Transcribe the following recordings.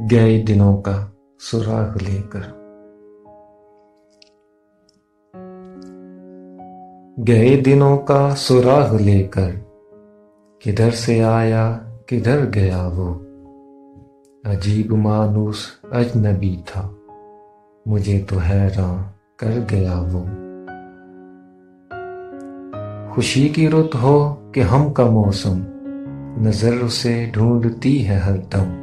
गए दिनों का सुराग लेकर। गए दिनों का सुराग लेकर, किधर से आया किधर गया वो। अजीब मानूस अजनबी था, मुझे तो हैरान कर गया वो। खुशी की रुत हो कि हम का मौसम, नजर उसे ढूंढती है हर दम।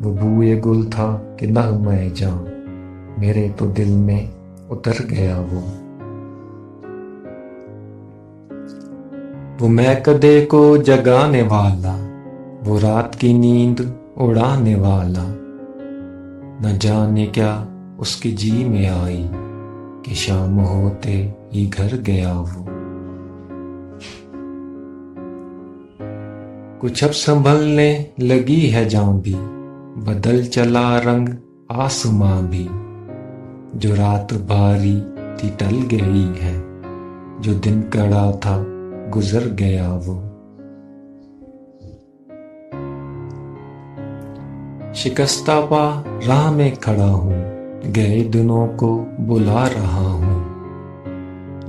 वो बूए गुल था कि नग़्मे जां, मेरे तो दिल में उतर गया वो। वो महकदे को जगाने वाला, वो रात की नींद उड़ाने वाला। न जाने क्या उसकी जी में आई कि शाम होते ही घर गया वो। कुछ अब संभलने लगी है जान भी, बदल चला रंग आसमां भी। जो रात भारी थी टल गई है, जो दिन कड़ा था गुजर गया वो। शिकस्ता पा राह में खड़ा हूँ, गए दिनों को बुला रहा हूँ।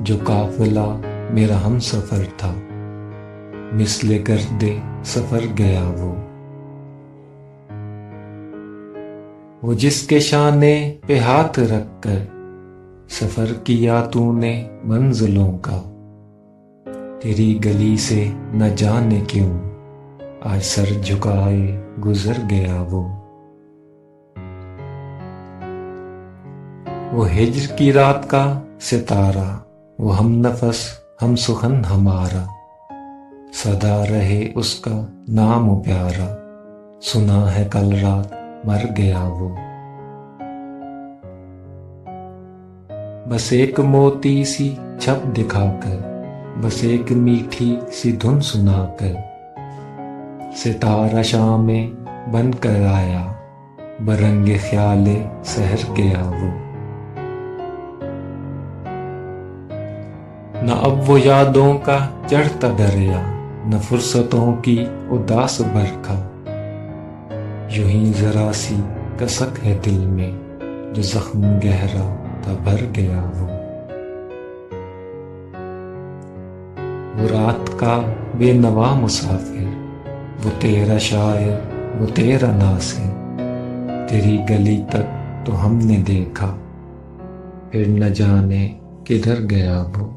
जो काफिला मेरा हम सफर था, मिसले कर दे सफर गया वो जिसके शाने पे हाथ रखकर सफर किया तूने मंजिलों का। तेरी गली से न जाने क्यों आज सर झुकाए गुजर गया वो हिज्र की रात का सितारा, वो हम नफस हम सुखन हमारा। सदा रहे उसका नाम प्यारा, सुना है कल रात मर गया वो। बस एक मोती सी छप दिखाकर, बस एक मीठी सी धुन सुनाकर, सितारा शाम में बन कर आया, बरंगे ख्याले सहर गया वो। न अब वो यादों का चढ़ता दरिया, न फुर्सतों की उदास बरखा। यूं ही जरा सी कसक है दिल में, जो जख्म गहरा था भर गया वो रात का बेनवा मुसाफिर, वो तेरा शायर वो तेरा नासिर। तेरी गली तक तो हमने देखा, फिर न जाने किधर गया वो।